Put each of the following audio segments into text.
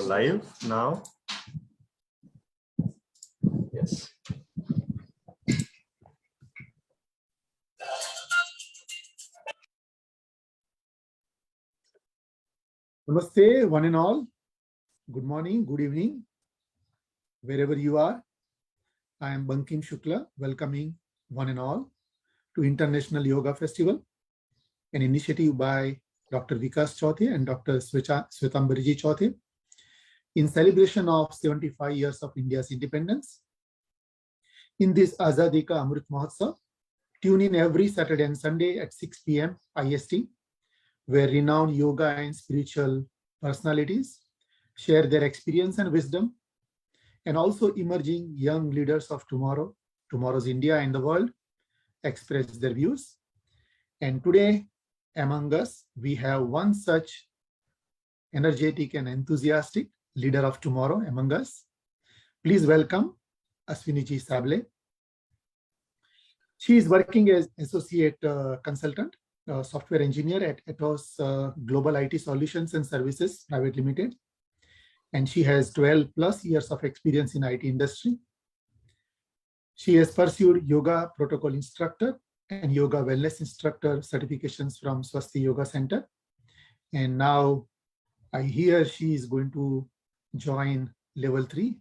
live now. Yes. Namaste, one and all. Good morning, good evening, wherever you are. I am Bankim Shukla, welcoming one and all to International Yoga Festival, an initiative by Dr. Vikas Chauthe and Dr. Swetambariji Chauthe in celebration of 75 years of India's independence. In this Azadi Ka Amrit Mahotsav, tune in every Saturday and Sunday at 6 p.m. IST, where renowned yoga and spiritual personalities share their experience and wisdom, and also emerging young leaders of tomorrow's India and the world, express their views. And today, among us, we have one such energetic and enthusiastic leader of tomorrow among us. Please welcome Ashwini Sable. She is working as associate consultant, software engineer at Atos Global IT Solutions and Services Private Limited. And she has 12 plus years of experience in IT industry. She has pursued yoga protocol instructor and yoga wellness instructor certifications from Swasti Yoga Center. And now I hear she is going to join level 3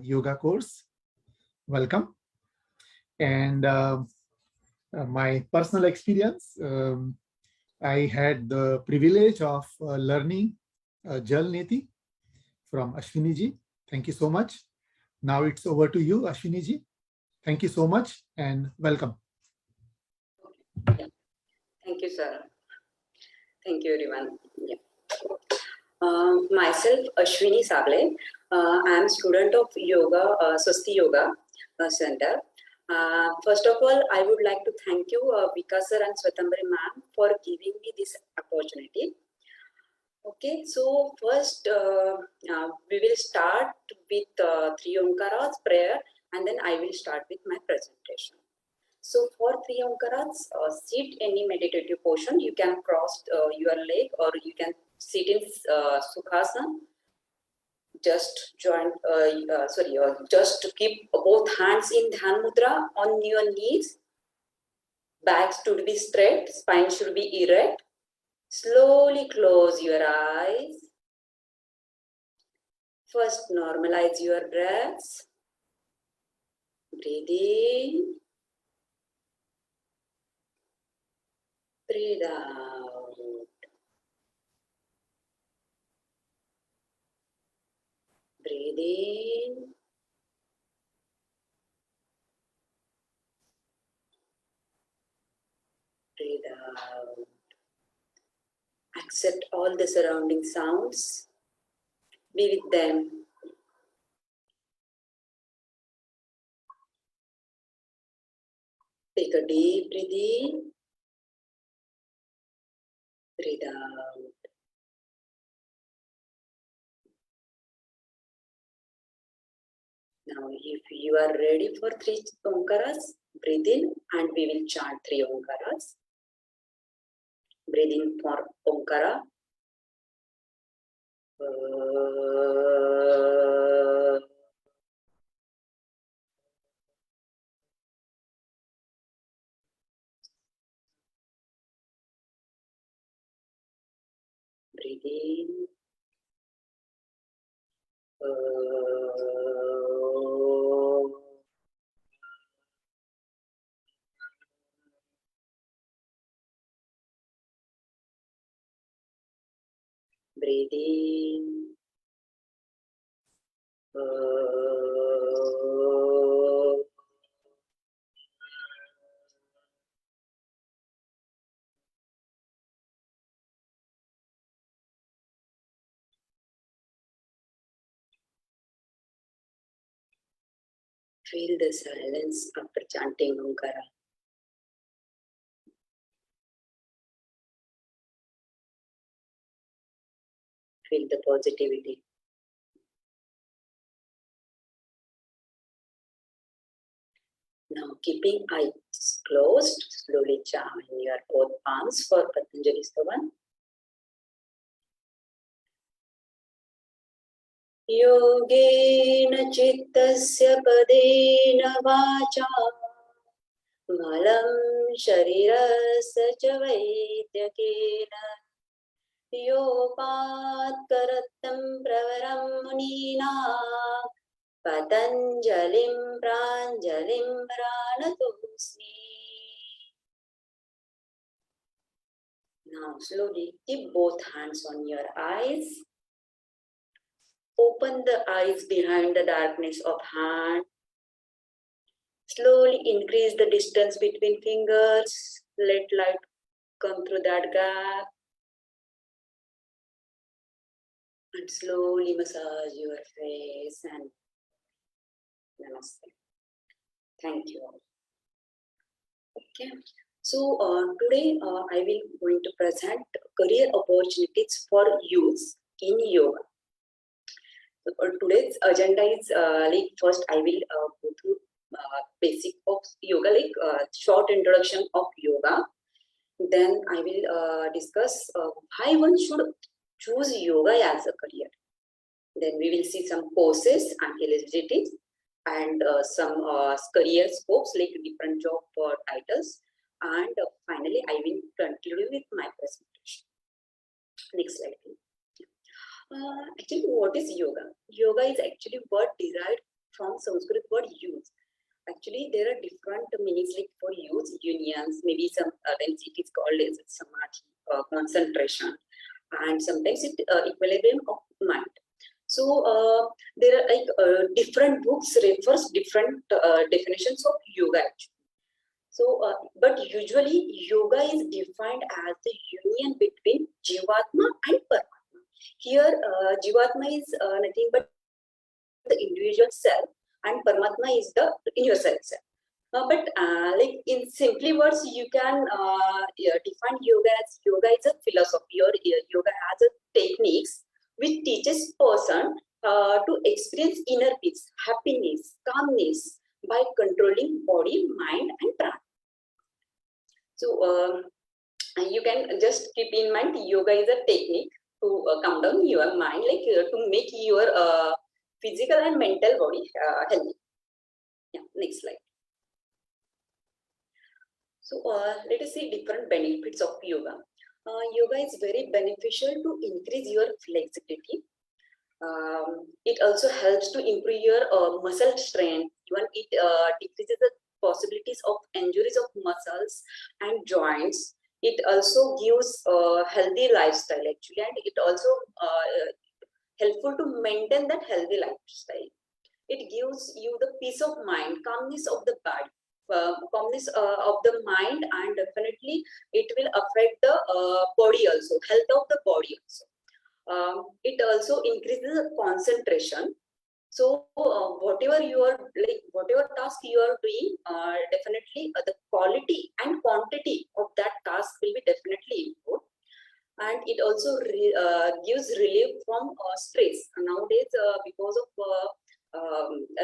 yoga course. Welcome. And my personal experience, I had the privilege of learning Jal Neti from Ashwini ji. Thank you so much. Now it's over to you, Ashwini ji. Thank you so much and welcome. Yeah. Thank you, sir. Thank you, everyone. Yeah. Myself, Ashwini Sable. I am student of yoga, Swasti Yoga Center. First of all, I would like to thank you, Vikas sir and Swetambari ma'am, for giving me this opportunity. Okay, so first we will start with 3 Omkaras prayer, and then I will start with my presentation. So for 3 Omkaras, sit any meditative position. You can cross your leg, or you can sit in Sukhasana. Just join, just keep both hands in Dhyan Mudra on your knees. Back should be straight, spine should be erect. Slowly close your eyes. First, normalize your breaths. Breathe in. Breathe out. Breathe in. Breathe out. Accept all the surrounding sounds. Be with them. Take a deep breath in. Breathe out. Now, if you are ready for 3 Omkaras, breathe in and we will chant 3 Omkaras. Breathe in for Omkara. Breathe in. Breathe in. Feel the silence after chanting Omkara. Feel the positivity. Now, keeping eyes closed, slowly join your both palms for Patanjali Stavan. योगेन चित्तस्य पदेन वाचा मलं शरीरस्य च वैद्यकेन योपात्करतं प्रवरं मुनीनां पतञ्जलिं प्राञ्जलिं प्रणतोऽस्मि. Now slowly keep both hands on your eyes. Open the eyes behind the darkness of hand. Slowly increase the distance between fingers. Let light come through that gap. And slowly massage your face and namaste. Thank you all. Okay. So today I will going to present career opportunities for youth in yoga. So, today's agenda is like first I will go through basic of yoga, like short introduction of yoga. Then I will discuss why one should choose yoga as a career. Then we will see some courses and eligibilities and some career scopes like different job titles. And finally, I will conclude with my presentation. Next slide, please. Actually, what is yoga? Yoga is actually word derived from Sanskrit word use. Actually, there are different meanings like for use, unions, maybe sometimes it is called as samadhi, concentration, and sometimes it equilibrium of mind. So there are like different books refers different definitions of yoga actually. So, but usually yoga is defined as the union between Jivatma and Paramatma. Here, Jivatma is nothing but the individual self, and Paramatma is the universal self. But like in simply words, you can define yoga as yoga is a philosophy, or yoga has a techniques which teaches person to experience inner peace, happiness, calmness by controlling body, mind, and prana. So you can just keep in mind yoga is a technique to calm down your mind, like to make your physical and mental body healthy. Yeah, next slide. So let us see different benefits of yoga. Yoga is very beneficial to increase your flexibility. It also helps to improve your muscle strength. Even it decreases the possibilities of injuries of muscles and joints. It also gives a healthy lifestyle actually, and it also helpful to maintain that healthy lifestyle. It gives you the peace of mind, calmness of the body, calmness of the mind, and definitely it will affect the body also, health of the body also. It also increases the concentration. So whatever you are like, whatever task you are doing, definitely the quality and quantity of that task will be definitely improved. And it also gives relief from stress. Nowadays, because of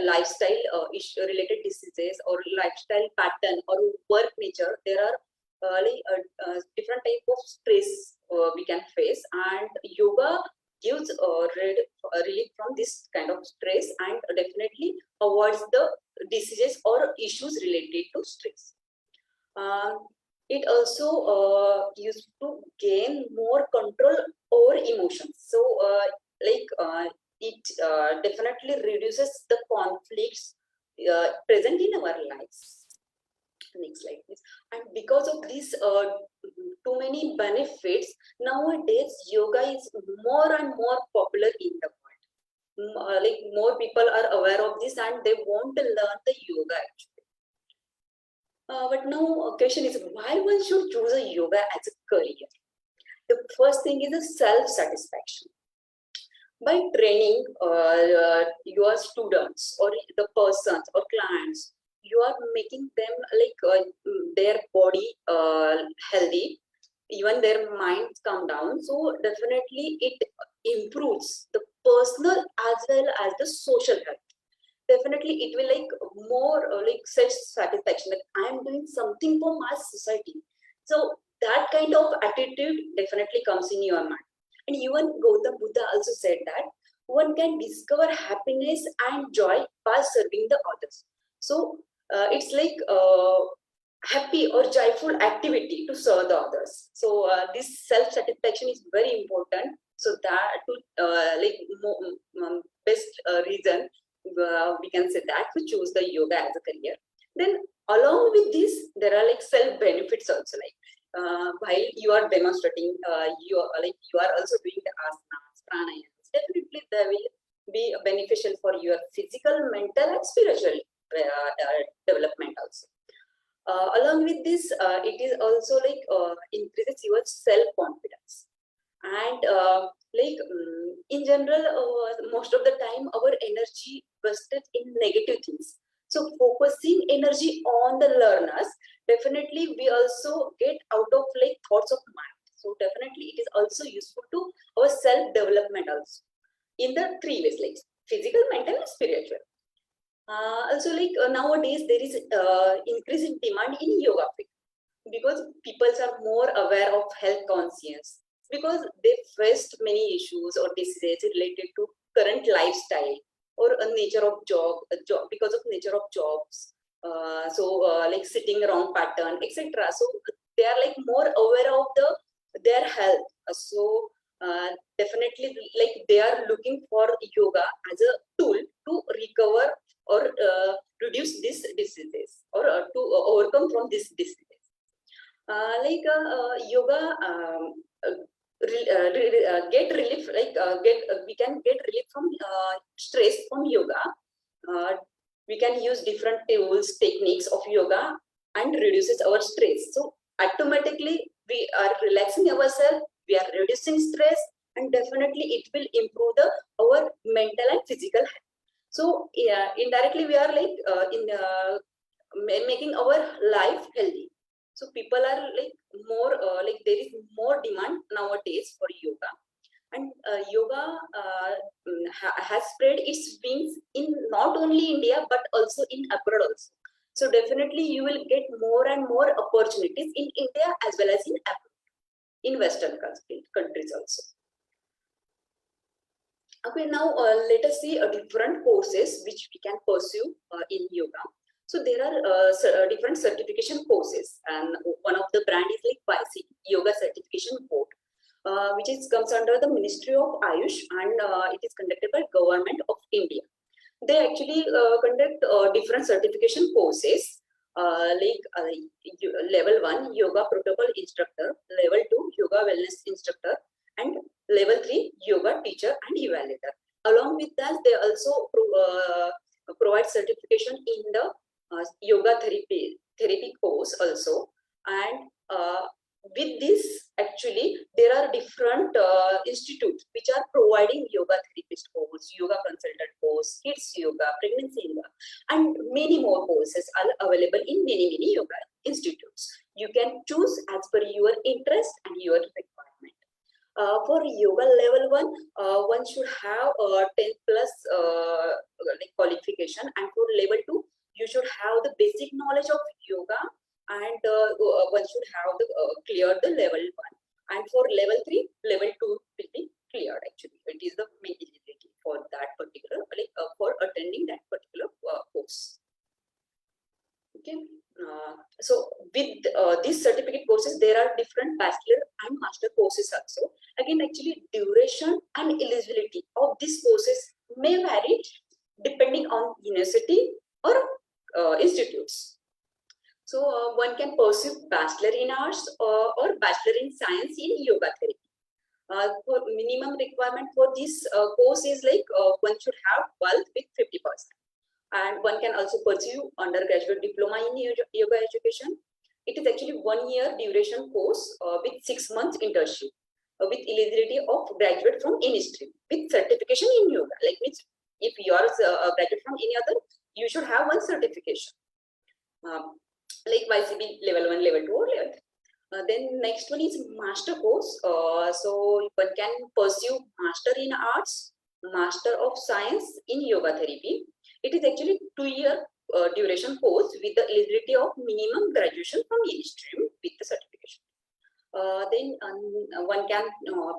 lifestyle related diseases or lifestyle pattern or work nature, there are different type of stress we can face, and yoga gives relief from this kind of stress and definitely avoids the diseases or issues related to stress. It also used to gain more control over emotions. So it definitely reduces the conflicts present in our lives. Next slide, please. And because of these too many benefits, nowadays yoga is more and more popular in the world. Like more people are aware of this and they want to learn the yoga actually. But now question is why one should choose a yoga as a career. The first thing is a self-satisfaction. By training your students or the persons or clients, you are making them like their body healthy, even their minds come down. So definitely it improves the personal as well as the social health. Definitely it will like more like self-satisfaction that I am doing something for my society. So that kind of attitude definitely comes in your mind. And even Gautam Buddha also said that one can discover happiness and joy by serving the others. So it's like happy or joyful activity to serve the others. So this self-satisfaction is very important. So that to best reason we can say that to choose the yoga as a career. Then along with this, there are like self benefits also. Like while you are demonstrating, you are also doing the asanas, pranayams. Definitely, they will be beneficial for your physical, mental, and spiritual development also. Along with this, it is also like increases your self confidence. And in general, most of the time our energy wasted in negative things. So focusing energy on the learners, definitely we also get out of like thoughts of mind. So definitely it is also useful to our self development also in the three ways, like physical, mental, and spiritual. Also like nowadays there is increase in demand in yoga field, because people are more aware of health conscious, because they faced many issues or diseases related to current lifestyle or a nature of job because of nature of jobs. Like sitting wrong pattern, etc. So they are like more aware of their health. Definitely like they are looking for yoga as a tool to recover or reduce these diseases or to overcome from these diseases. Yoga get relief, we can get relief from stress from yoga. We can use different tools, techniques of yoga, and reduces our stress. So automatically we are relaxing ourselves, we are reducing stress, and definitely it will improve our mental and physical health. So yeah, indirectly we are like making our life healthy. So people are like more there is more demand nowadays for yoga, and yoga has spread its wings in not only India but also in abroad also. So definitely you will get more and more opportunities in India as well as in abroad, in Western countries also. Okay, now let us see different courses which we can pursue in yoga. So there are different certification courses, and one of the brand is like YC, Yoga Certification Board, which comes under the Ministry of Ayush, and it is conducted by Government of India. They actually conduct different certification courses, level 1 Yoga Protocol Instructor, level 2 Yoga Wellness Instructor, and level 3 Yoga Teacher and Evaluator. Along with that, they also provide certification in the yoga therapy course also. And with this, actually there are different institutes which are providing yoga therapist course, yoga consultant course, kids yoga, pregnancy yoga, and many more courses are available in many yoga institutes. You can choose as per your interest and your requirement. For yoga level 1, one should have 10 plus qualification, and for level 2 you should have the basic knowledge of yoga, and one should have cleared the level 1, and for level 3, level 2 will be cleared. Actually it is the main eligibility for that particular for attending that particular course. Okay, so with these certificate courses, there are different bachelor and master courses also. Again, actually duration and eligibility of these courses may vary depending on university or institutes. So one can pursue bachelor in arts or bachelor in science in yoga therapy. For minimum requirement for this course is like one should have wealth with 50%. And one can also pursue undergraduate diploma in yoga education. It is actually 1 year duration course with 6 months internship with eligibility of graduate from any stream with certification in yoga. Like which, if you are a graduate from any other, you should have one certification. Like YCB level 1, level 2, or level 3. Then next one is master course. So one can pursue master in arts, master of science in yoga therapy. It is actually 2 year duration course with the eligibility of minimum graduation from any stream with the certification. then one can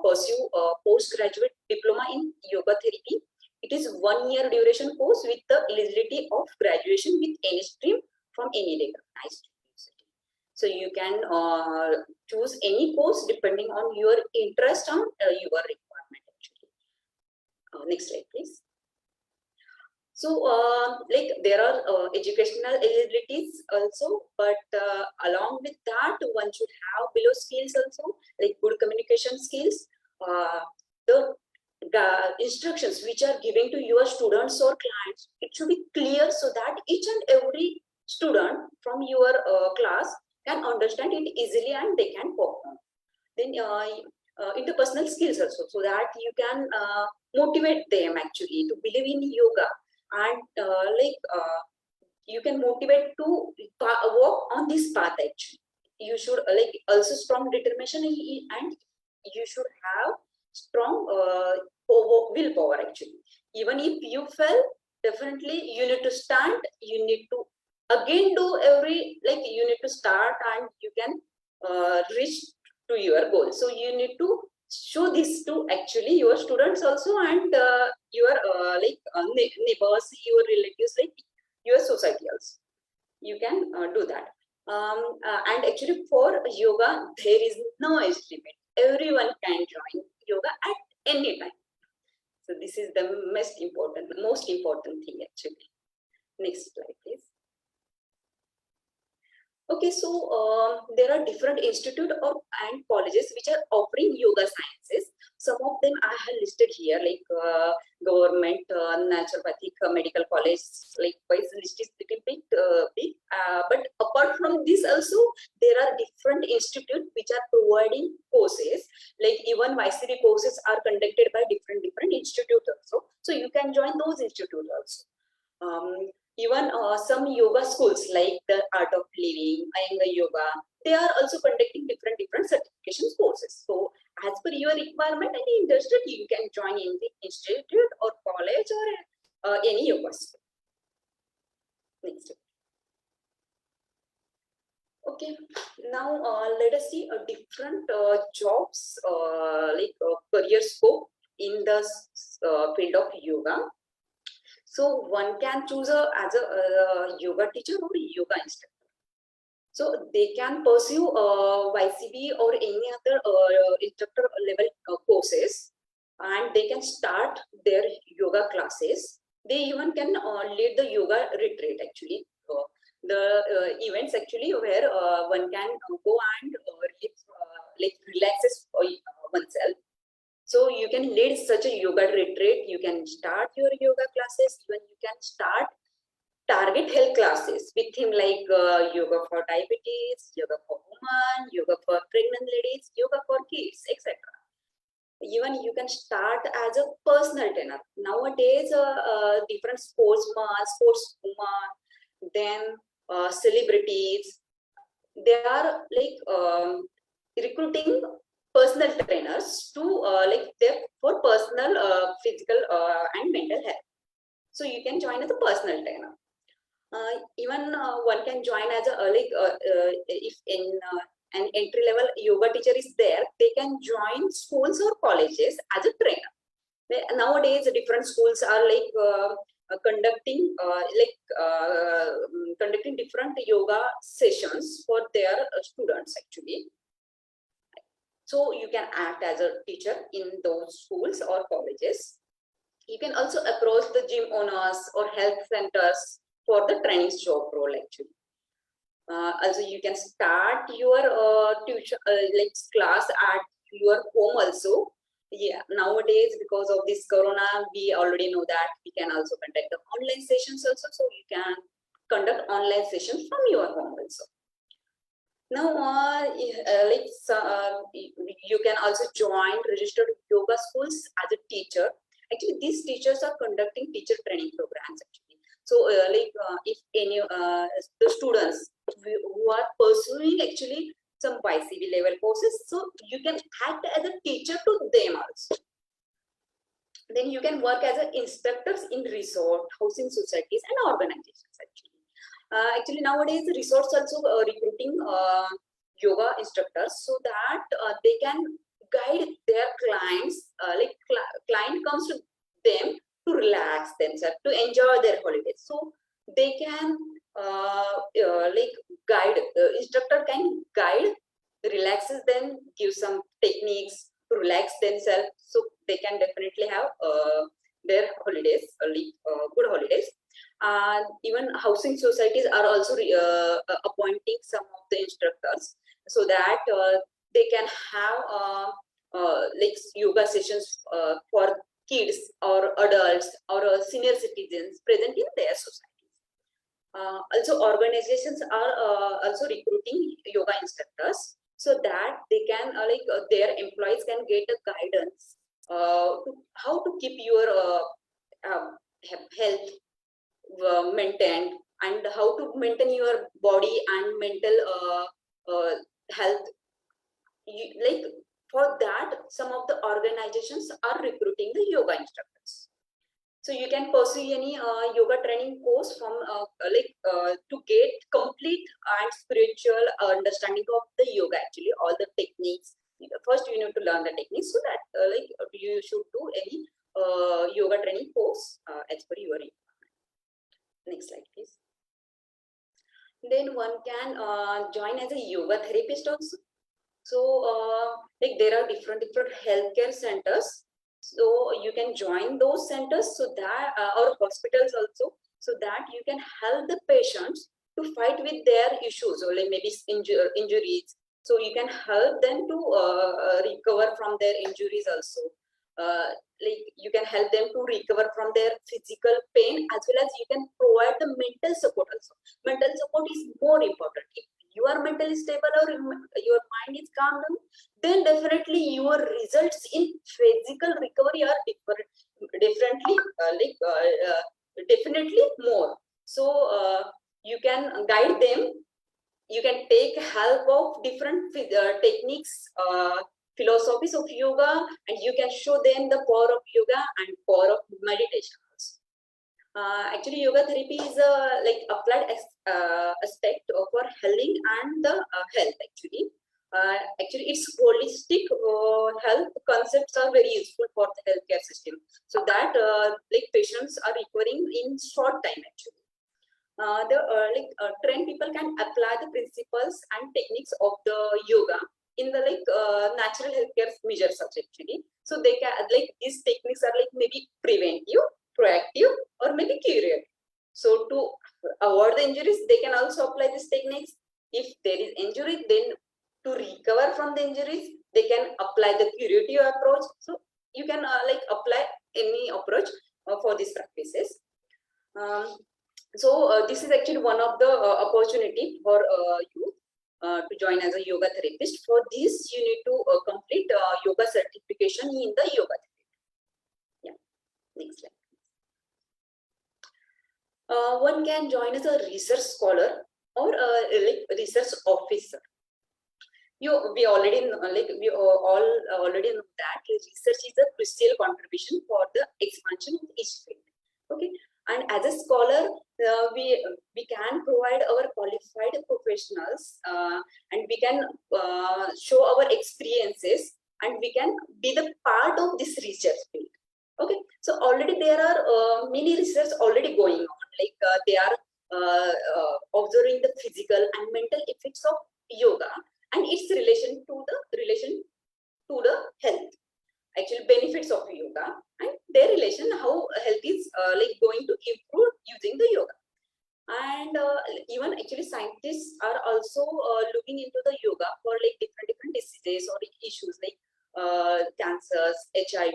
pursue a postgraduate diploma in yoga therapy. It is 1 year duration course with the eligibility of graduation with any stream from any recognized university. So you can choose any course depending on your interest and your requirement actually. Next slide, please. So, like there are educational eligibilities also, but along with that, one should have below skills also, like good communication skills. The instructions which are given to your students or clients, it should be clear so that each and every student from your class can understand it easily and they can perform. Then interpersonal skills also, so that you can motivate them actually to believe in yoga, and you can motivate to walk on this path actually. You should like also strong determination, and you should have strong willpower actually. Even if you fail, definitely you need to stand, you need to again do every, like you need to start and you can reach to your goal. So you need to show this to actually your students also, and your neighbors, your relatives, like your society also. You can do that. And actually for yoga, there is no age limit. Everyone can join yoga at any time. So this is the most important thing actually. Next slide, please. Okay, so there are different institute and colleges which are offering yoga sciences. Some of them I have listed here, like government, naturopathic, medical college, like wise list is little bit big. But apart from this also, there are different institutes which are providing courses, like even YCD courses are conducted by different institutes also. So you can join those institutes also. Even some yoga schools like the Art of Living, Iyengar Yoga, they are also conducting different certification courses. So as per your requirement and interest, you can join in the institute or college or any yoga school. Next. Okay, now let us see a different jobs, like career scope in the field of yoga. So one can choose as a yoga teacher or yoga instructor. So they can pursue YCB or any other instructor level courses, and they can start their yoga classes. They even can lead the yoga retreat actually. The events actually where one can go and relaxes oneself. So you can lead such a yoga retreat, you can start your yoga classes, even you can start target health classes with him, like yoga for diabetes, yoga for women, yoga for pregnant ladies, yoga for kids, etc. Even you can start as a personal trainer. Nowadays, different sportsmen, sportswomen, then celebrities, they are like recruiting personal trainers to for personal physical and mental health. So you can join as a personal trainer. Even one can join as a if in an entry level yoga teacher is there, they can join schools or colleges as a trainer. Nowadays different schools are like conducting conducting different yoga sessions for their students actually. So you can act as a teacher in those schools or colleges. You can also approach the gym owners or health centers for the training job role actually. Also you can start your tuition class at your home also. Yeah, nowadays because of this corona, we already know that we can also conduct the online sessions also. So you can conduct online sessions from your home also. Now, you can also join registered yoga schools as a teacher. Actually, these teachers are conducting teacher training programs actually. So, if any the students who are pursuing actually some YCB level courses, so you can act as a teacher to them also. Then you can work as instructors in resort, housing societies, and organizations actually. Actually, nowadays resorts also recruiting yoga instructors so that they can guide their clients. Client comes to them to relax themselves, to enjoy their holidays. So they can guide. Instructor can guide, relaxes them, give some techniques to relax themselves, so they can definitely have their holidays, good holidays. Even housing societies are also appointing some of the instructors so that they can have yoga sessions for kids or adults or senior citizens present in their societies. Also, organizations are also recruiting yoga instructors so that they can their employees can get a guidance to how to keep your health maintained, and how to maintain your body and mental health. For that, some of the organizations are recruiting the yoga instructors. So you can pursue any yoga training course from to get complete and spiritual understanding of the yoga. Actually, all the techniques. First, you need to learn the techniques so that you should do any yoga training course as per your requirement. Next slide, please. Then one can join as a yoga therapist also. So there are different healthcare centers. So you can join those centers so that or hospitals also, so that you can help the patients to fight with their issues or maybe injuries. So you can help them to recover from their injuries also. You can help them to recover from their physical pain, as well as you can provide the mental support also. Mental support is more important. If you are mentally stable or your mind is calm down, then definitely your results in physical recovery are definitely more. So you can guide them. You can take help of different techniques, philosophies of yoga, and you can show them the power of yoga and power of meditation. Actually, yoga therapy is a applied aspect for healing and the health. Actually, its holistic health concepts are very useful for the healthcare system, so that patients are recovering in short time. Actually, trained people can apply the principles and techniques of the yoga in the natural healthcare measures actually. So they can these techniques are maybe preventive, proactive, or maybe curative. So to avoid the injuries, they can also apply these techniques. If there is injury, then to recover from the injuries, they can apply the curative approach. So you can apply any approach for these practices. So this is actually one of the opportunity for you to join as a yoga therapist. For this, you need to complete yoga certification in the yoga therapy. Yeah, next slide. One can join as a research scholar or research officer. We already know, we all already know that research is a crucial contribution for the expansion of each field. Okay, and as a scholar, we can provide our qualified professionals, and we can show our experiences, and we can be the part of this research field. Okay, so already there are many research already going on. They are observing the physical and mental effects of yoga and its relation to the health. Actually, benefits of yoga and their relation, how health is going to improve using the yoga. And even actually scientists are also looking into the yoga for different diseases or issues like cancers, HIV,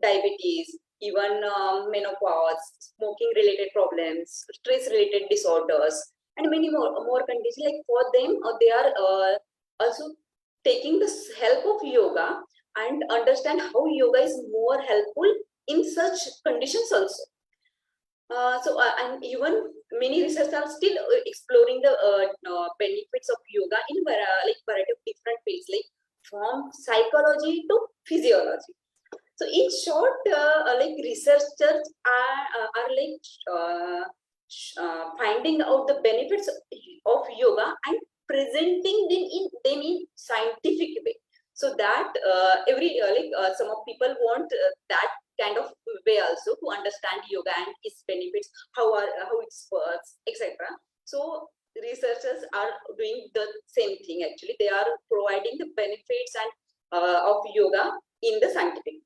diabetes, even menopause, smoking related problems, stress related disorders, and many more conditions. For them, they are also taking the help of yoga and understand how yoga is more helpful in such conditions also. And even many researchers are still exploring the benefits of yoga in variety of different fields, from psychology to physiology. So in short, researchers are finding out the benefits of yoga and presenting them in scientific way, so that some of people want that kind of way also to understand yoga and its benefits, how it works, etc. So researchers are doing the same thing. Actually, they are providing the benefits and of yoga in the scientific.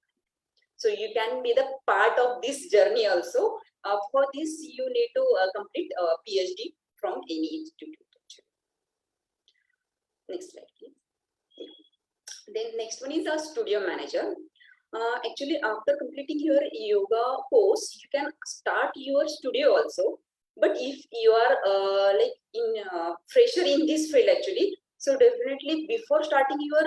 So you can be the part of this journey also. For this, you need to complete a PhD from any institute. Next slide, please. Then next one is a studio manager. Actually, after completing your yoga course, you can start your studio also. But if you are fresher in this field, actually, so definitely before starting your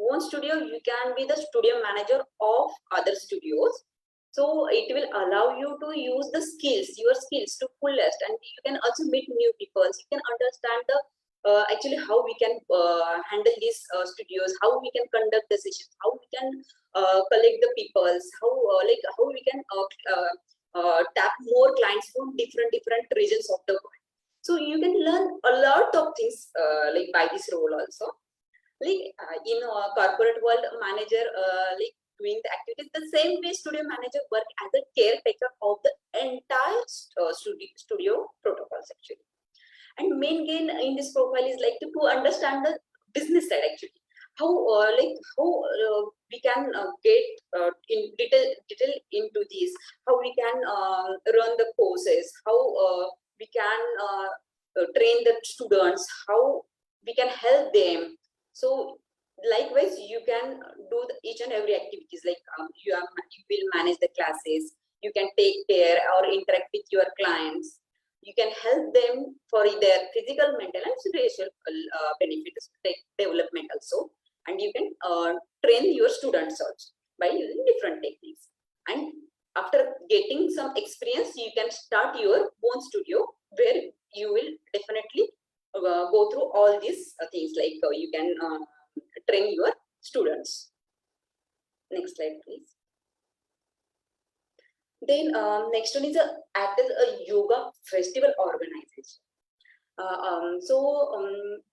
own studio, you can be the studio manager of other studios. So it will allow you to use your skills to fullest, and you can also meet new people. You can understand the actually how we can handle these studios, how we can conduct the sessions, how we can collect the peoples, how we can tap more clients from different regions of the world. So you can learn a lot of things by this role also. In corporate world, manager doing the activities the same way studio manager work as a caretaker of the entire studio protocols actually. And main gain in this profile is to understand the business side actually, how we can get in detail into this, how we can run the courses, how we can train the students, how we can help them. So likewise, you can do each and every activities, you will manage the classes, you can take care or interact with your clients, you can help them for their physical, mental, and spiritual benefits, development also, and you can train your students also by using different techniques. And after getting some experience, you can start your own studio where you will definitely go through all these things, you can train your students. Next slide, please. Then next one is act as a yoga festival organization.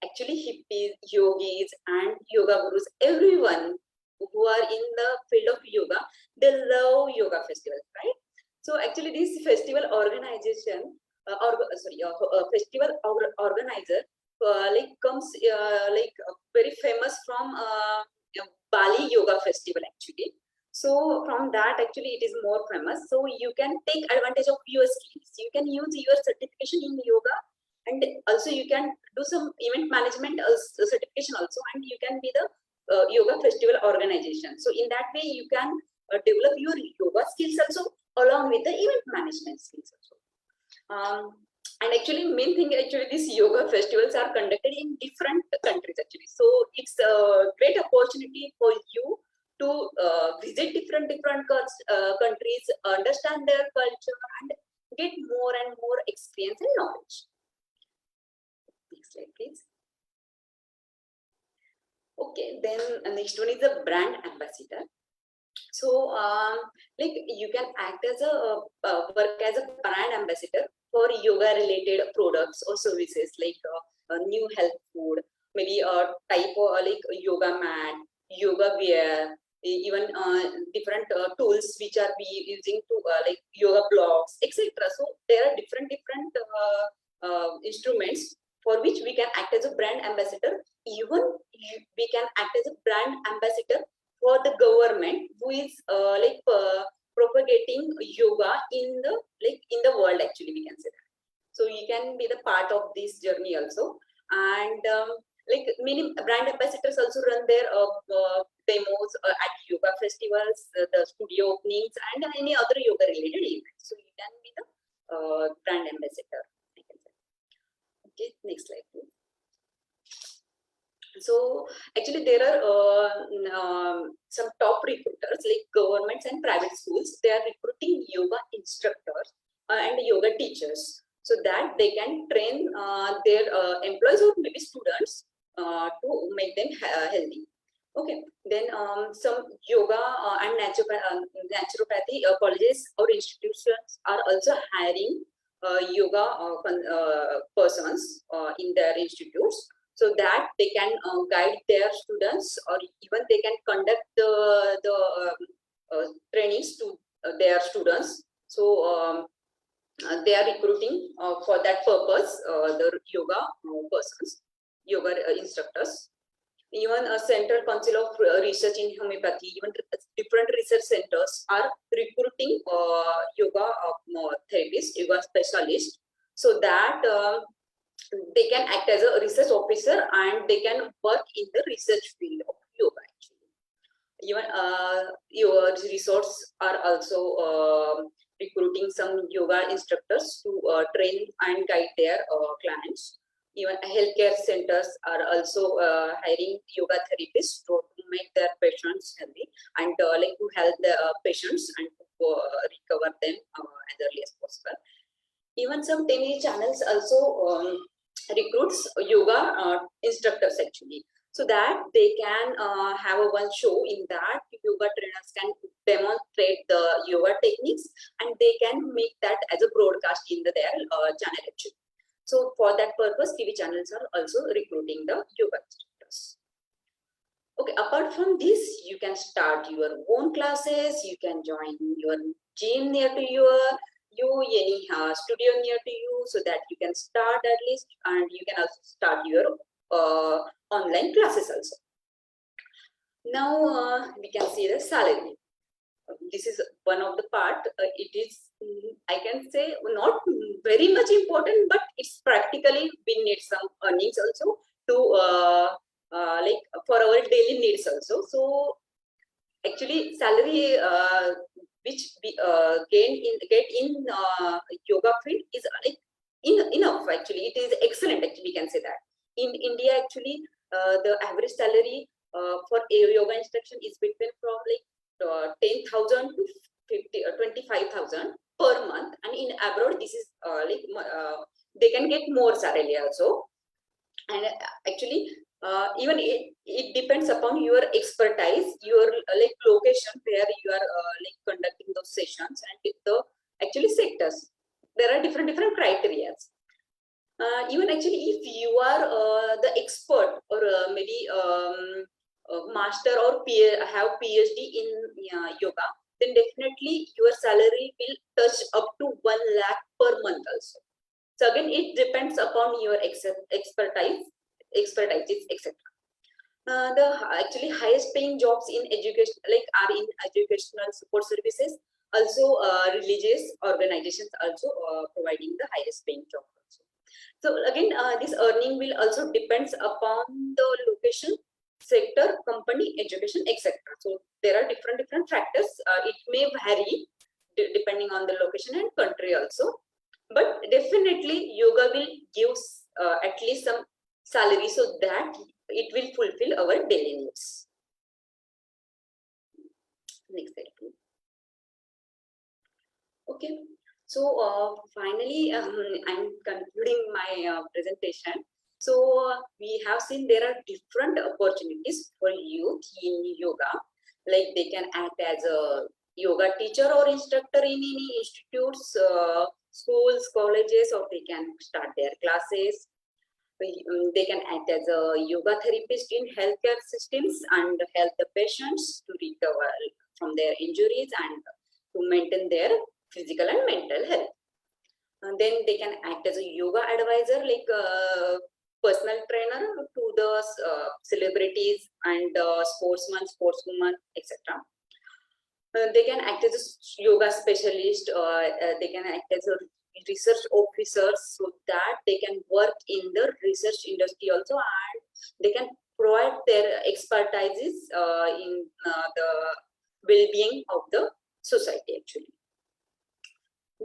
Actually, hippies, yogis, and yoga gurus, everyone who are in the field of yoga, they love yoga festivals, right? So actually, this festival organization, festival organizer, comes very famous from Bali Yoga Festival actually. So from that, actually, it is more famous. So you can take advantage of your skills. You can use your certification in yoga, and also you can do some event management certification also, and you can be the yoga festival organization. So in that way, you can develop your yoga skills also along with the event management skills also. And actually, main thing actually, these yoga festivals are conducted in different countries actually. So it's a great opportunity for you to visit different countries, understand their culture, and get more and more experience and knowledge. Next slide, please. Okay, then next one is the brand ambassador. So, you can act as work as a brand ambassador for yoga related products or services, new health food, maybe a type of yoga mat, yoga wear, even different tools which are be using to yoga blocks, etc. So there are different instruments for which we can act as a brand ambassador. Even we can act as a brand ambassador for the government who is propagating yoga in the world actually, we can say that. So you can be the part of this journey also. And many brand ambassadors also run their demos at yoga festivals, the studio openings, and any other yoga related events. So you can be the brand ambassador, I can say. Okay, next slide please. So actually there are some top recruiters like governments and private schools. They are recruiting yoga instructors and yoga teachers so that they can train their employees or maybe students to make them healthy. Okay, then some yoga and naturopathy colleges or institutions are also hiring yoga persons in their institutes so that they can guide their students, or even they can conduct the trainings to their students. So they are recruiting for that purpose the yoga persons, yoga instructors. Even a Central Council of Research in Homeopathy, even different research centers are recruiting yoga therapists, yoga specialists, so that they can act as a research officer and they can work in the research field of yoga actually. Even your resorts are also recruiting some yoga instructors to train and guide their clients. Even healthcare centers are also hiring yoga therapists to make their patients healthy and like to help the patients and to recover them as early as possible. Even some TV channels also recruits yoga instructors actually, so that they can have a one show in that yoga trainers can demonstrate the yoga techniques and they can make that as a broadcast in their channel actually. So for that purpose, TV channels are also recruiting the yoga instructors. Okay, apart from this, you can start your own classes, you can join your gym near to you, any studio near to you, so that you can start at least, and you can also start your online classes also. Now we can see the salary. This is one of the part. It is, I can say, not very much important, but it's practically we need some earnings also to like for our daily needs also. So actually, salary which we get in yoga field is like enough. Actually, it is excellent. Actually, we can say that in India, actually, the average salary for a yoga instruction is between from like 10,000 to 25,000 per month, and in abroad this is like they can get more salary also. And actually even it depends upon your expertise, your like location where you are like conducting those sessions, and the actually sectors, there are different criteria. Even actually if you are the expert or maybe master or have PhD in yoga, then definitely your salary will touch up to 1 lakh per month also. So again, it depends upon your expertise, etc. The actually highest paying jobs in education, like are in educational support services. Also, religious organizations also providing the highest paying job also. So again, this earning will also depends upon the location, sector, company, education, etc. So there are different factors. It may vary depending on the location and country also. But definitely, yoga will give at least some salary so that it will fulfill our daily needs. Next slide, please. Okay. So finally, I'm concluding my presentation. So we have seen there are different opportunities for youth in yoga. Like they can act as a yoga teacher or instructor in any institutes, schools, colleges, or they can start their classes. They can act as a yoga therapist in healthcare systems and help the patients to recover from their injuries and to maintain their physical and mental health. And then they can act as a yoga advisor, like a personal trainer to the celebrities and sportsmen, sportswomen, etc. They can act as a yoga specialist, they can act as a research officers, so that they can work in the research industry also, and they can provide their expertises in the well-being of the society actually.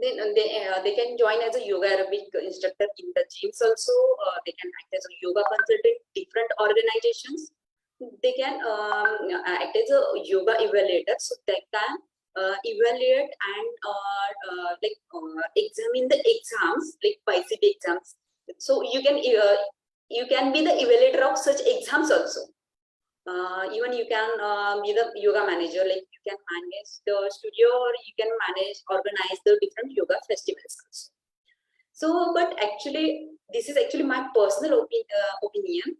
Then they can join as a yoga aerobic instructor in the gyms also. They can act as a yoga consultant, different organizations. They can act as a yoga evaluator, so they can evaluate and examine the exams, like YCD exams. So you can be the evaluator of such exams also. Even you can be the yoga manager, like you can manage the studio, or you can organize the different yoga festivals also. So, but actually, this is actually my personal opinion.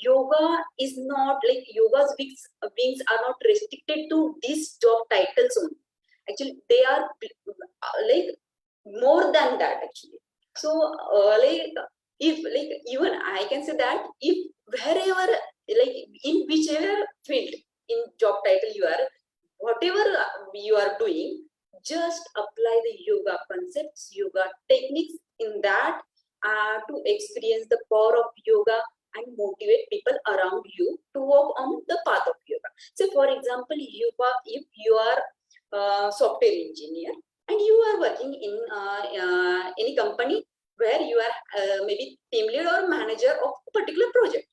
Yoga is not like yoga's wings are not restricted to these job titles only. Actually, they are like more than that actually. So, like if like even I can say that if wherever like in whichever field in job title you are, whatever you are doing, just apply the yoga concepts, yoga techniques in that to experience the power of yoga and motivate people around you to walk on the path of yoga. So, for example, if you are a software engineer and you are working in any company where you are maybe team lead or manager of a particular project.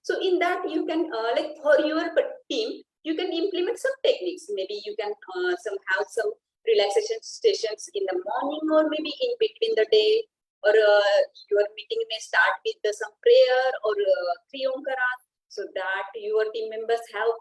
So in that you can like for your team, you can implement some techniques. Maybe you can have some relaxation stations in the morning or maybe in between the day, or your meeting may start with some prayer or three omkaras, so that your team members have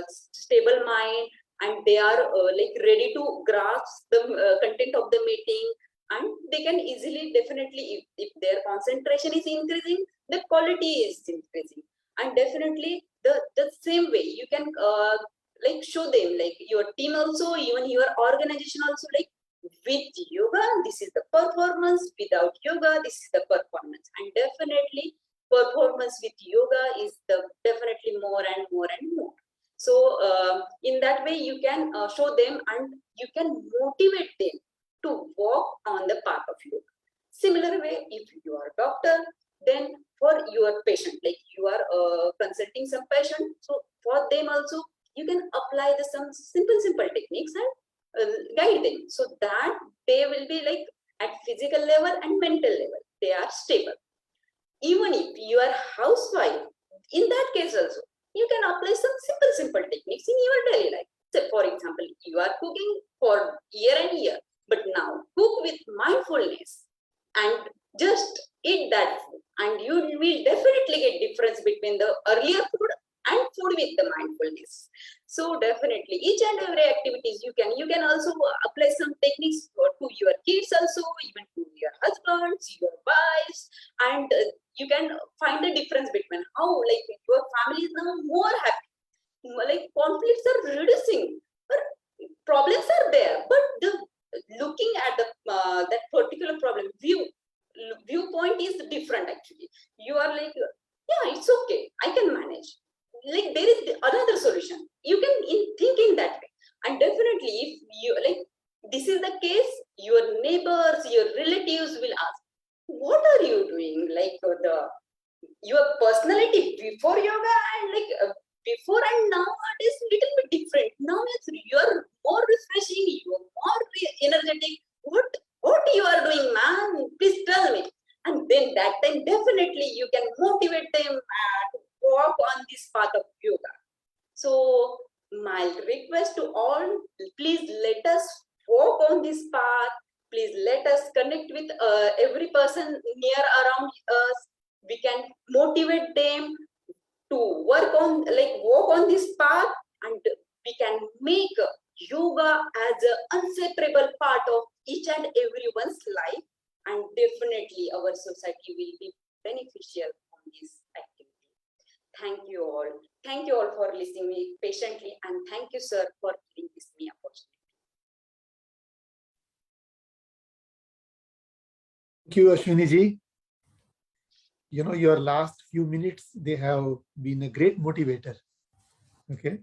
stable mind and they are like ready to grasp the content of the meeting, and they can easily definitely if their concentration is increasing, the quality is increasing. And definitely the same way you can like show them, like your team also, even your organization also, like with yoga this is the performance, without yoga this is the performance. And definitely performance with yoga is the definitely more and more and more. So in that way you can show them and you can motivate them to walk on the path of yoga. Similar way, if you are a doctor, then for your patient, like you are consulting some patient, so for them also you can apply some simple techniques and guide them, so that they will be like at physical level and mental level they are stable. Even if you are housewife, in that case also you can apply some simple techniques in your daily life. So for example, you are cooking for year and year, but now cook with mindfulness and just eat that food, and you will definitely get difference between the earlier food and food with the mindfulness. So definitely each and every activities you can also apply some techniques to your kids also, even to your husbands, your wives, and you can find the difference between how like your family is now more happy, like conflicts are reducing, but problems are there, but the looking at the that particular problem viewpoint is different actually. You are like, yeah, it's okay, I can manage, like there is another solution, you can think in that way. And definitely if you like this is the case, your neighbors, your relatives will ask, what are you doing, like the your personality before yoga and like before and now is little bit different. Now it's you're more refreshing, you're more energetic. What you are doing, man, please tell me. And then that time definitely you can motivate them to walk on this path of yoga. So my request to all, please let us walk on this path, please let us connect with every person near around us. We can motivate them to work on, like walk on this path, and we can make yoga as an inseparable part of each and everyone's life, and definitely our society will be beneficial from this activity. Thank you all. Thank you all for listening me patiently, and thank you, sir, for giving this me opportunity. Thank you, Ashwini ji. You know, your last few minutes, they have been a great motivator. Okay.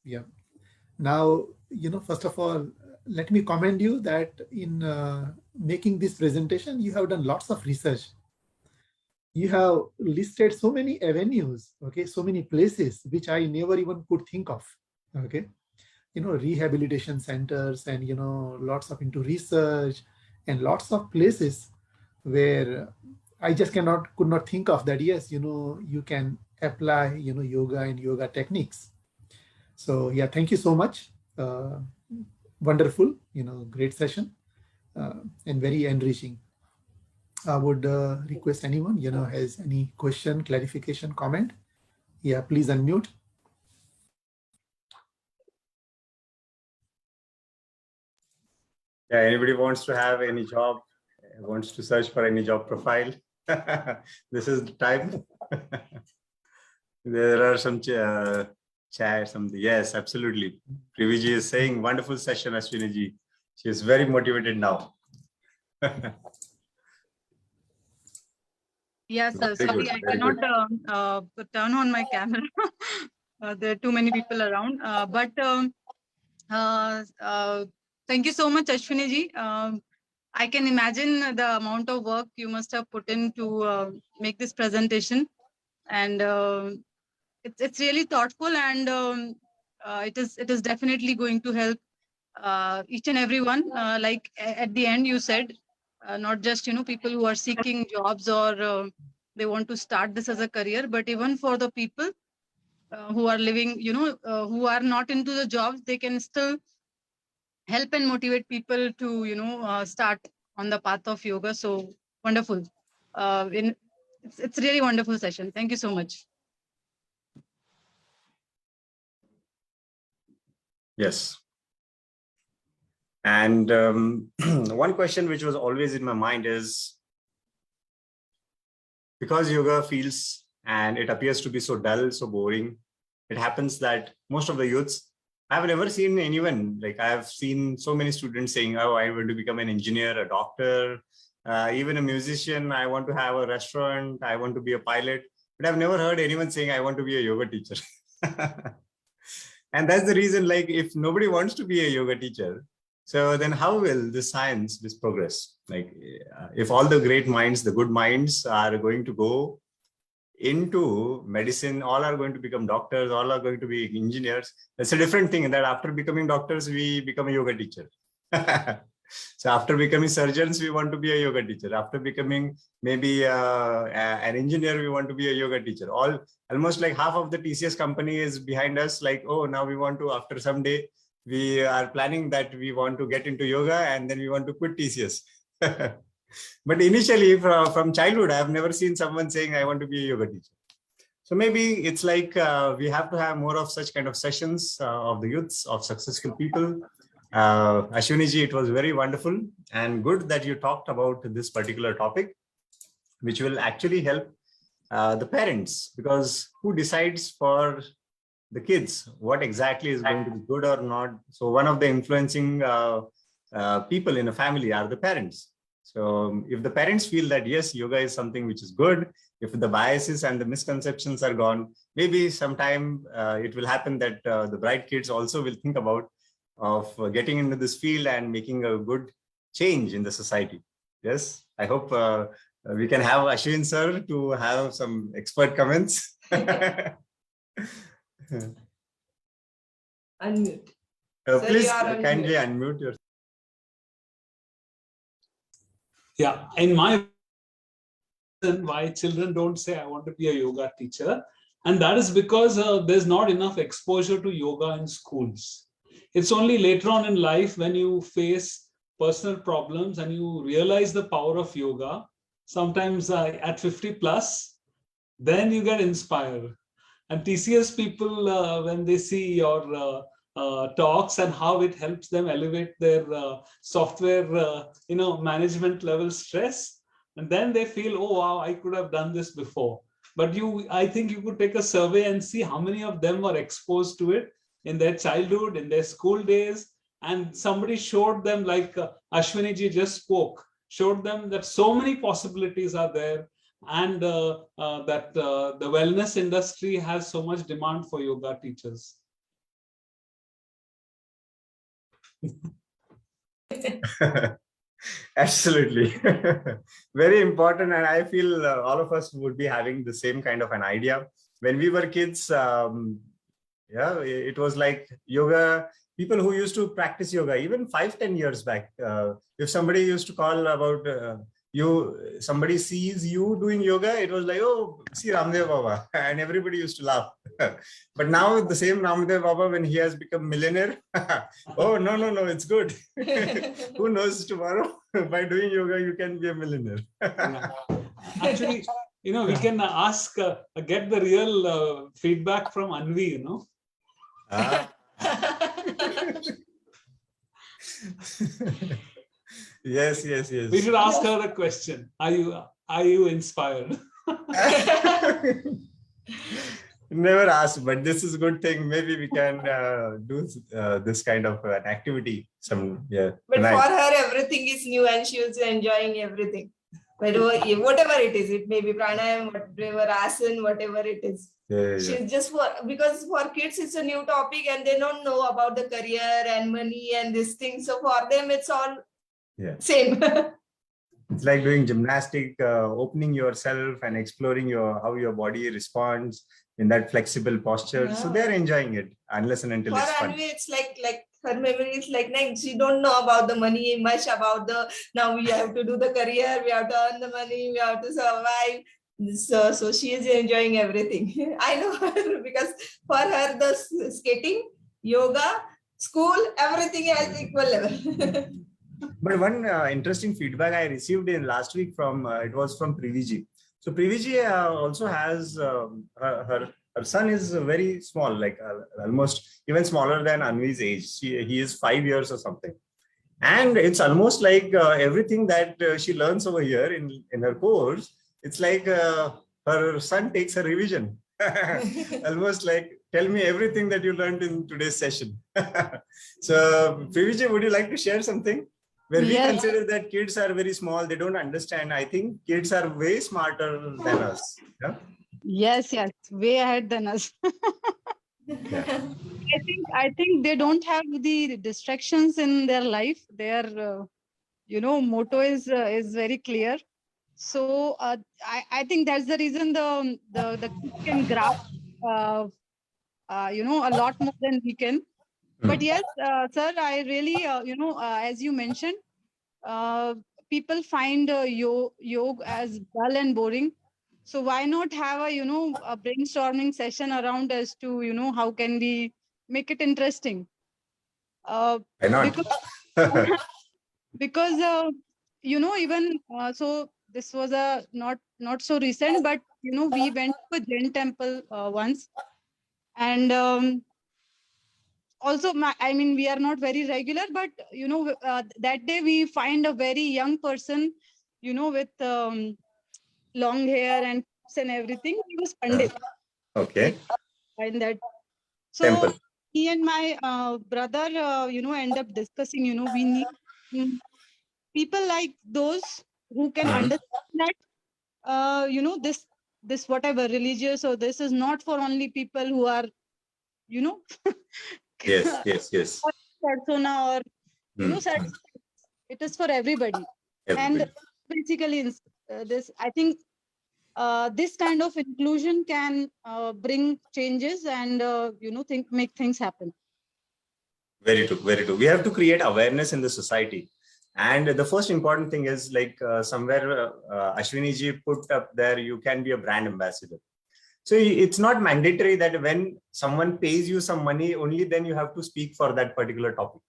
Yeah. Now, you know, first of all, let me commend you that in making this presentation, you have done lots of research. You have listed so many avenues, okay, so many places which I never even could think of. Okay. You know, rehabilitation centers and, you know, lots of into research and lots of places where I just could not think of that. Yes, you know, you can apply, you know, yoga and yoga techniques. So yeah, thank you so much. Wonderful, you know, great session and very enriching. I would request anyone, you know, has any question, clarification, comment. Yeah, please unmute. Yeah, anybody wants to have any job, wants to search for any job profile, this is the time. There are some chat, something. Yes, absolutely. Priviji is saying, wonderful session, Ashwini ji. She is very motivated now. Yes, sir. Very Sorry, good, I very cannot good. turn on my camera. There are too many people around. Thank you so much, Ashwini ji. I can imagine the amount of work you must have put in to make this presentation, and it's really thoughtful, and it is definitely going to help each and everyone. Like at the end, you said, not just people who are seeking jobs or they want to start this as a career, but even for the people who are living, who are not into the jobs, they can still help and motivate people to start on the path of yoga. So wonderful. It's really wonderful session. Thank you so much. Yes. And one question which was always in my mind is, because yoga feels and it appears to be so dull, so boring, it happens that most of the youths, I've never seen anyone, like I've seen so many students saying, oh, I want to become an engineer, a doctor, even a musician, I want to have a restaurant, I want to be a pilot. But I've never heard anyone saying, I want to be a yoga teacher. And that's the reason, like, if nobody wants to be a yoga teacher, so then how will this science, this progress? Like, if all the great minds, the good minds are going to go into medicine, all are going to become doctors, all are going to be engineers. That's a different thing, that after becoming doctors, we become a yoga teacher. So after becoming surgeons, we want to be a yoga teacher. After becoming maybe an engineer, we want to be a yoga teacher. Almost like half of the TCS company is behind us. Like, oh, now we want to, after some day, we are planning that we want to get into yoga and then we want to quit TCS. But initially, from childhood, I have never seen someone saying, I want to be a yoga teacher. So maybe it's like we have to have more of such kind of sessions of the youths, of successful people. Ashwini ji, it was very wonderful and good that you talked about this particular topic, which will actually help the parents, because who decides for the kids what exactly is going to be good or not? So one of the influencing people in a family are the parents. So if the parents feel that, yes, yoga is something which is good, if the biases and the misconceptions are gone, maybe sometime it will happen that the bright kids also will think about of getting into this field and making a good change in the society. Yes, I hope we can have Ashwin sir to have some expert comments. Unmute. Please Sir, kindly unmute yourself. Yeah, in my opinion, why children don't say, I want to be a yoga teacher. And that is because there's not enough exposure to yoga in schools. It's only later on in life when you face personal problems and you realize the power of yoga, sometimes at 50 plus, then you get inspired. And TCS people, when they see your talks and how it helps them elevate their software, management level stress, and then they feel, oh wow, I could have done this before. But I think you could take a survey and see how many of them were exposed to it in their childhood, in their school days, and somebody showed them, like Ashwini ji just spoke, showed them that so many possibilities are there, and that the wellness industry has so much demand for yoga teachers. Absolutely. Very important. And I feel all of us would be having the same kind of an idea. When we were kids, yeah, it was like yoga, people who used to practice yoga, even 5-10 years back, if somebody used to call about somebody sees you doing yoga, it was like, oh, see Ramdev Baba, and everybody used to laugh. But now the same Ramdev Baba, when he has become millionaire, oh, no, it's good. Who knows, tomorrow, by doing yoga, you can be a millionaire. Yeah. Actually, we can ask, get the real feedback from Anvi, Ah. Yes, yes, yes. We should ask her a question. Are you inspired? Never asked, but this is a good thing. Maybe we can do this kind of an activity. But for her, everything is new and she is enjoying everything. Whatever it is, it may be pranayam, whatever asana, whatever it is. Yeah. She's just because for kids it's a new topic and they don't know about the career and money and this thing. So for them it's all same. It's like doing gymnastic, opening yourself and exploring how your body responds in that flexible posture. So they're enjoying it unless and until it's fun. For Anvi, it's like her memory is like she don't know about the money much, about now we have to do the career, we have to earn the money, we have to survive. So she is enjoying everything. I know her because for her the skating, yoga, school, everything has equal level. But one interesting feedback I received in last week it was from Priviji. So Priviji also has her son is very small, like almost even smaller than Anvi's age. He is 5 years or something. And it's almost like everything that she learns over here in her course, it's like her son takes a revision. Almost like, tell me everything that you learned in today's session. So Priviji, would you like to share something? Where we consider that kids are very small, they don't understand. I think kids are way smarter than us. Yeah? Yes, way ahead than us. I think they don't have the distractions in their life. Their motto is very clear. So I think that's the reason the kids can grasp a lot more than we can. But yes, sir, I really as you mentioned, people find yoga as dull and boring. So why not have a brainstorming session around as to how can we make it interesting? Why not? Because even so this was a not so recent, but we went to a Jain temple once, and also we are not very regular, but that day we find a very young person with long hair and everything. He was Pandit. Okay. And that, so Temple. he and my brother end up discussing, we need people like those who can understand that this whatever religious, or this is not for only people who are Yes. persona, or it is for everybody. And basically this, I think this kind of inclusion can bring changes and make things happen. Very true. We have to create awareness in the society. And the first important thing is like somewhere Ashwini ji put up there, you can be a brand ambassador. So it's not mandatory that when someone pays you some money, only then you have to speak for that particular topic.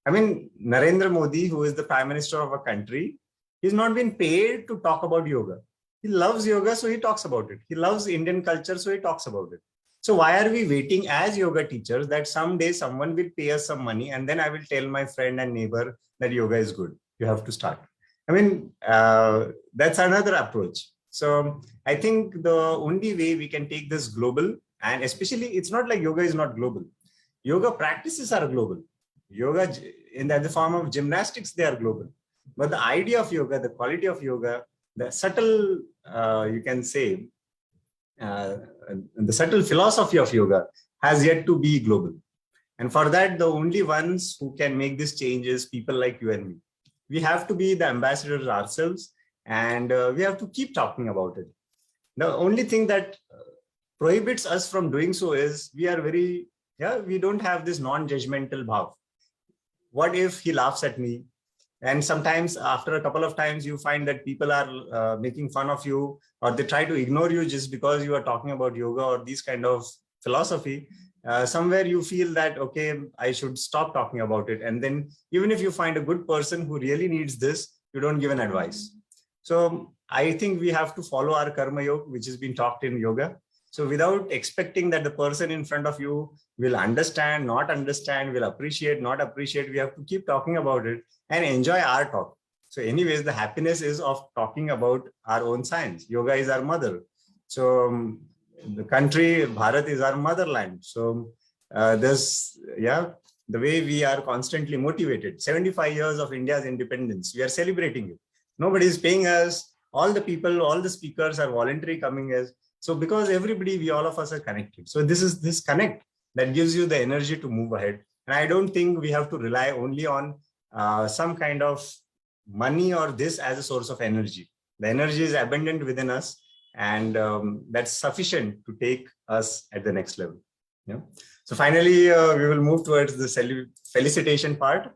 I mean, Narendra Modi, who is the Prime Minister of a country, he's not been paid to talk about yoga. He loves yoga, so he talks about it. He loves Indian culture, so he talks about it. So why are we waiting as yoga teachers that someday someone will pay us some money and then I will tell my friend and neighbor that yoga is good? You have to start. I mean, that's another approach. So I think the only way we can take this global, and especially it's not like yoga is not global. Yoga practices are global. Yoga in the form of gymnastics, they are global. But the idea of yoga, the quality of yoga, the subtle, you can say, the subtle philosophy of yoga has yet to be global. And for that, the only ones who can make this change is people like you and me. We have to be the ambassadors ourselves, and we have to keep talking about it. The only thing that prohibits us from doing so is we are we don't have this non-judgmental bhav. What if he laughs at me? And sometimes after a couple of times, you find that people are making fun of you, or they try to ignore you just because you are talking about yoga or these kind of philosophy. Somewhere you feel that, okay, I should stop talking about it. And then even if you find a good person who really needs this, you don't give an advice. So I think we have to follow our karma yoga, which has been talked in yoga. So without expecting that the person in front of you will understand, not understand, will appreciate, not appreciate, we have to keep talking about it. and enjoy our talk. So anyways, the happiness is of talking about our own science. Yoga is our mother. So the country, Bharat, is our motherland. So the way we are constantly motivated. 75 years of India's independence, we are celebrating it. Nobody is paying us. All the people, all the speakers are voluntary coming as. So because everybody, we all of us are connected. So this is this connect that gives you the energy to move ahead. And I don't think we have to rely only on some kind of money or this as a source of energy. The energy is abundant within us, and that's sufficient to take us at the next level. Yeah. So finally, we will move towards the felicitation part.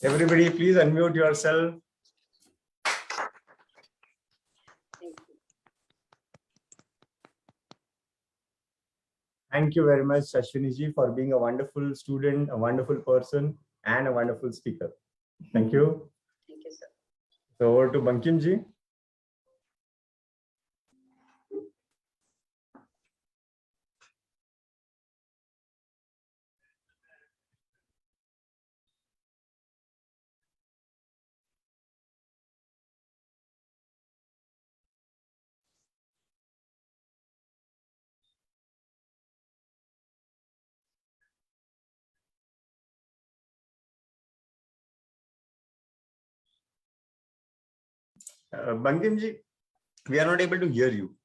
Everybody, please unmute yourself. Thank you very much, Ashwini ji, for being a wonderful student, a wonderful person, and a wonderful speaker. Thank you. Thank you, sir. So over to Bankim ji. Bankim ji, we are not able to hear you.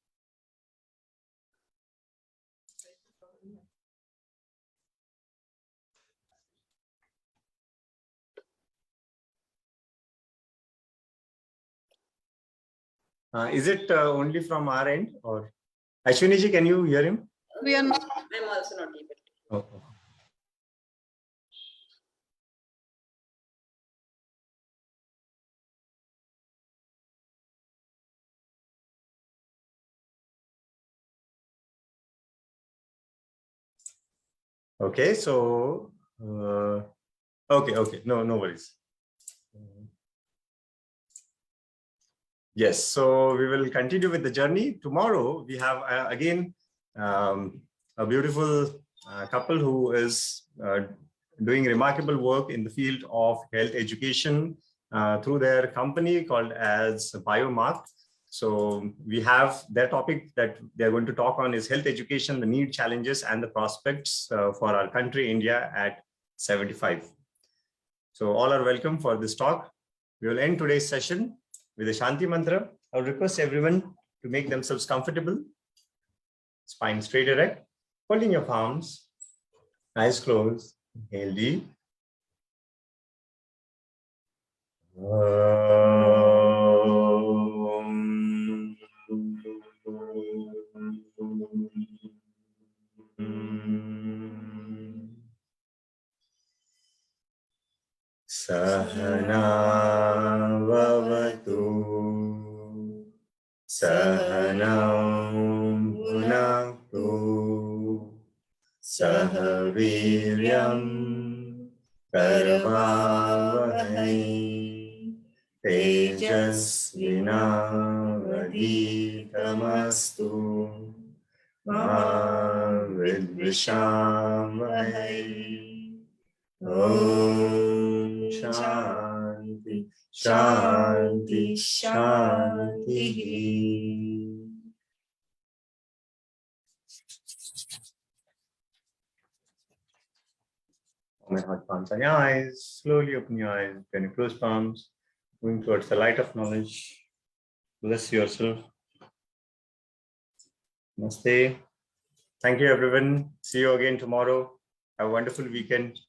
Is it only from our end, or Ashwini ji, can you hear him? We are not. I'm also not able to. Oh. Okay, so okay, no worries. Yes, so we will continue with the journey. Tomorrow we have again a beautiful couple who is doing remarkable work in the field of health education through their company called as Biomark. So we have their topic that they're going to talk on is health education, the need, challenges, and the prospects for our country, India, at 75. So all are welcome for this talk. We will end today's session with a Shanti mantra. I'll request everyone to make themselves comfortable. Spine straight erect, holding your palms, eyes closed, inhale deep. Sahana vavatu sahanam bhunaktu sahaviryam karavavahai tejasvinavaditamastu ma vidvishamvahai. Om Shanti, Shanti, Shanti. Open your heart, palms on your eyes. Slowly open your eyes. Can you close palms? Moving towards the light of knowledge. Bless yourself. Namaste. Thank you, everyone. See you again tomorrow. Have a wonderful weekend.